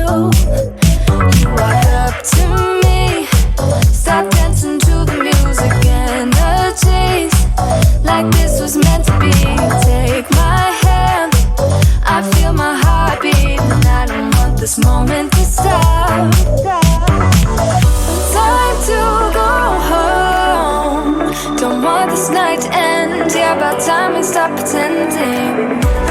you. You walk up to me, start dancing to the music, energies like this was meant to be. Take my hand, I feel my heart beat, and I don't want this moment to stop. Time to go home, don't want this night to end. Yeah, about time we stop pretending.